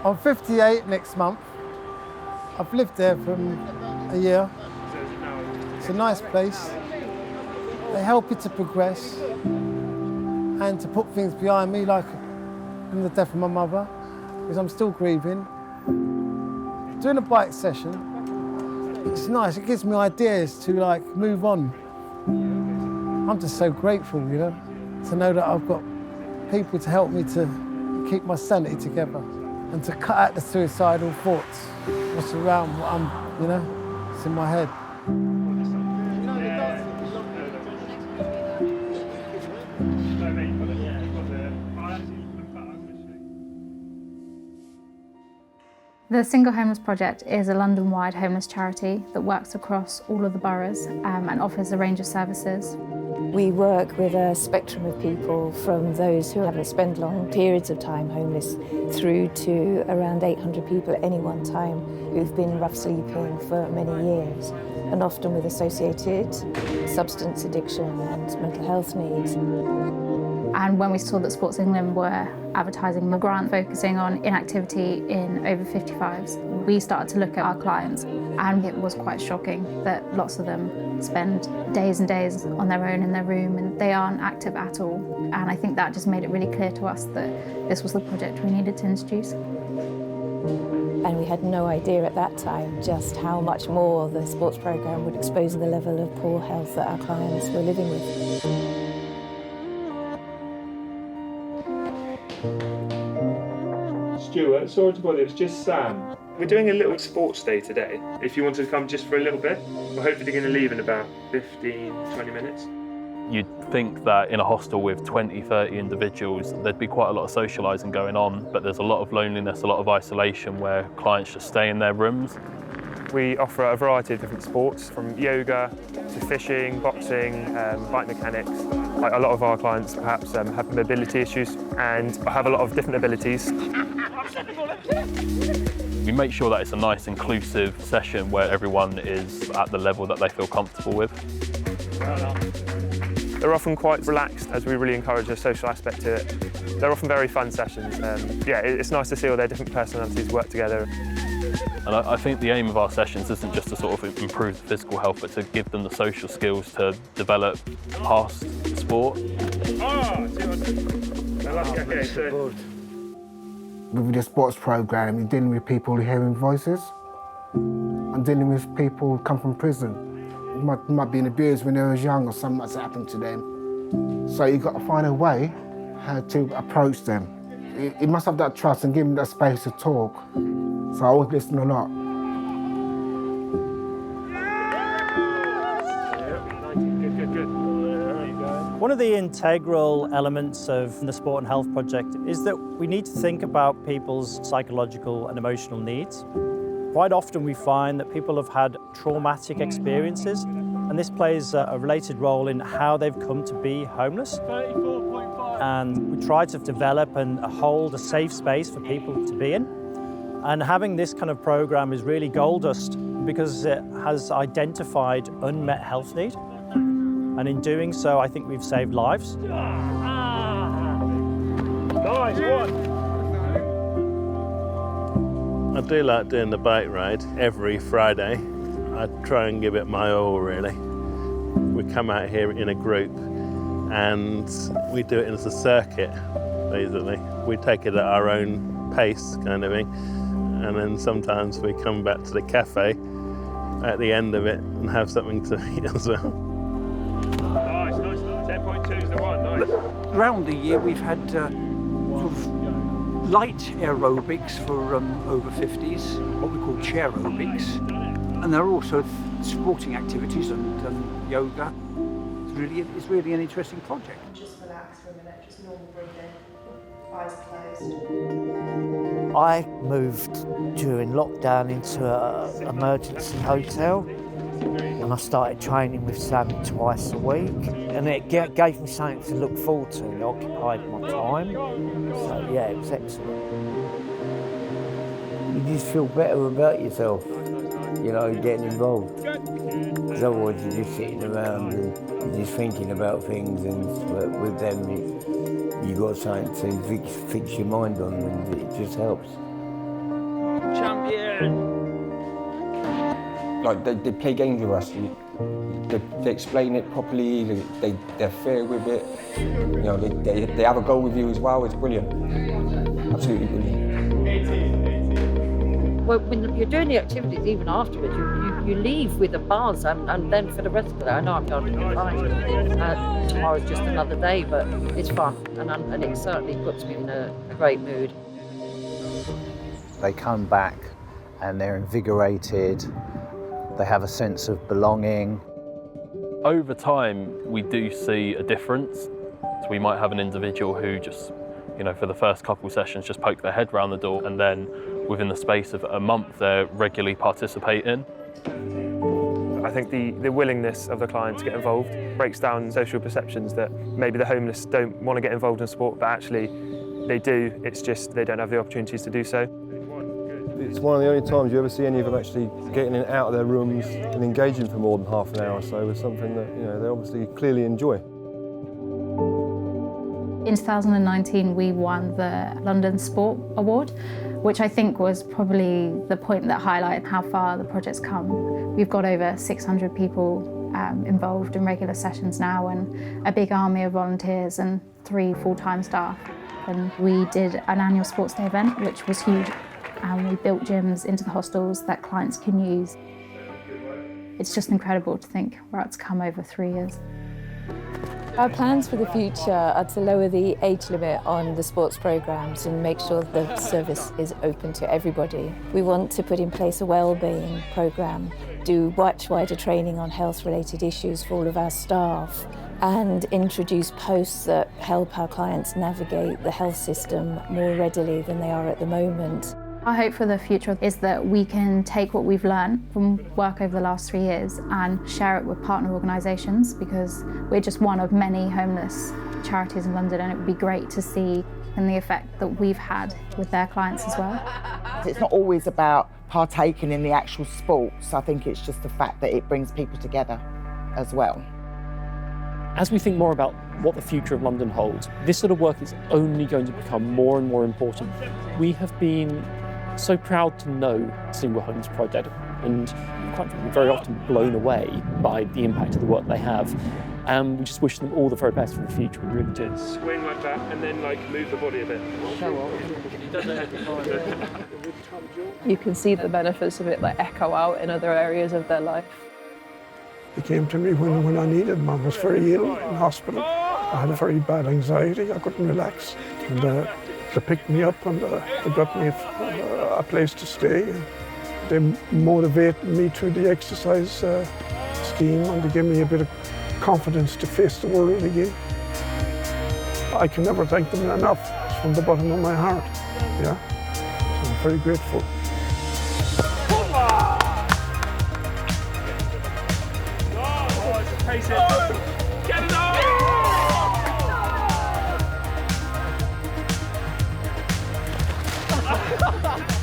I'm 58 next month. I've lived there for a year. It's a nice place. They help you to progress and to put things behind me, like the death of my mother, because I'm still grieving. Doing a bike session, it's nice. It gives me ideas to move on. I'm just so grateful, to know that I've got people to help me to keep my sanity together and to cut out the suicidal thoughts. What's around, what it's in my head. The Single Homeless Project is a London-wide homeless charity that works across all of the boroughs and offers a range of services. We work with a spectrum of people, from those who have spent long periods of time homeless through to around 800 people at any one time who've been rough sleeping for many years, and often with associated substance addiction and mental health needs. And when we saw that Sports England were advertising a grant focusing on inactivity in over 55s, we started to look at our clients, and it was quite shocking that lots of them spend days and days on their own in their room and they aren't active at all. And I think that just made it really clear to us that this was the project we needed to introduce. And we had no idea at that time just how much more the sports programme would expose the level of poor health that our clients were living with. Stuart, sorry to bother, it's just Sam. We're doing a little sports day today. If you want to come just for a little bit, we're hopefully going to leave in about 15, 20 minutes. You'd think that in a hostel with 20, 30 individuals, there'd be quite a lot of socialising going on, but there's a lot of loneliness, a lot of isolation where clients just stay in their rooms. We offer a variety of different sports, from yoga to fishing, boxing, bike mechanics. Like a lot of our clients perhaps have mobility issues and have a lot of different abilities. We make sure that it's a nice inclusive session where everyone is at the level that they feel comfortable with. They're often quite relaxed, as we really encourage a social aspect to it. They're often very fun sessions. It's nice to see all their different personalities work together. And I think the aim of our sessions isn't just to sort of improve the physical health, but to give them the social skills to develop past sport. With the sports programme, you're dealing with people hearing voices. I'm dealing with people who come from prison. Might be abused when they was young or something that's happened to them. So you've got to find a way how to approach them. You must have that trust and give them that space to talk. So I always listen a lot. One of the integral elements of the Sport and Health Project is that we need to think about people's psychological and emotional needs. Quite often we find that people have had traumatic experiences, and this plays a related role in how they've come to be homeless. And we try to develop and hold a safe space for people to be in. And having this kind of program is really gold dust because it has identified unmet health need. And in doing so, I think we've saved lives. Nice one! I do like doing the bike ride every Friday. I try and give it my all, really. We come out here in a group and we do it as a circuit, basically. We take it at our own pace, kind of thing. And then sometimes we come back to the cafe at the end of it and have something to eat as well. Nice. 10.2 is the one, nice. Around the year we've had sort of light aerobics for over 50s, what we call chair aerobics. And there are also sporting activities and yoga. It's really an interesting project. Just relax for a minute, just normal breathing, eyes closed. I moved during lockdown into an emergency hotel, and I started training with Sam twice a week, and it gave me something to look forward to, and it occupied my time. So yeah, it was excellent. You just feel better about yourself, getting involved. Because otherwise you're just sitting around and you're just thinking about things, but with them you've got something to fix your mind on, and it just helps. Like they play games with us. They explain it properly. They're fair with it. You know, they have a go with you as well. It's brilliant. Absolutely brilliant. Well, when you're doing the activities, even afterwards, you leave with a buzz, and then for the rest of the day, I know I'm going to be fine. Tomorrow's just another day, but it's fun, and it certainly puts me in a great mood. They come back and they're invigorated. They have a sense of belonging. Over time, we do see a difference. So we might have an individual who just, you know, for the first couple of sessions just poke their head round the door, and then within the space of a month, they're regularly participating. I think the willingness of the client to get involved breaks down social perceptions that maybe the homeless don't want to get involved in sport, but actually they do. It's just they don't have the opportunities to do so. It's one of the only times you ever see any of them actually getting in out of their rooms and engaging for more than half an hour or so with something that, you know, they obviously clearly enjoy. In 2019, we won the London Sport Award, which I think was probably the point that highlighted how far the project's come. We've got over 600 people involved in regular sessions now, and a big army of volunteers and 3 full-time staff. And we did an annual sports day event, which was huge. And we built gyms into the hostels that clients can use. It's just incredible to think where it's come over 3 years. Our plans for the future are to lower the age limit on the sports programmes and make sure the service is open to everybody. We want to put in place a wellbeing programme, do much wider training on health-related issues for all of our staff, and introduce posts that help our clients navigate the health system more readily than they are at the moment. Our hope for the future is that we can take what we've learned from work over the last 3 years and share it with partner organisations, because we're just one of many homeless charities in London, and it would be great to see the effect that we've had with their clients as well. It's not always about partaking in the actual sports. I think it's just the fact that it brings people together as well. As we think more about what the future of London holds, this sort of work is only going to become more and more important. We have been so proud to know Single Homes Project, and quite frankly, very often blown away by the impact of the work they have. And we just wish them all the very best for the future, we really do. Swing like that and then like move the body a bit. You can see the benefits of it like echo out in other areas of their life. He came to me when I needed him. I was very ill in hospital. I had a very bad anxiety. I couldn't relax. And they picked me up and they got me a place to stay. They motivated me through the exercise scheme, and they gave me a bit of confidence to face the world again. I can never thank them enough. It's from the bottom of my heart. Yeah, so I'm very grateful. Get it on! Ha ha ha!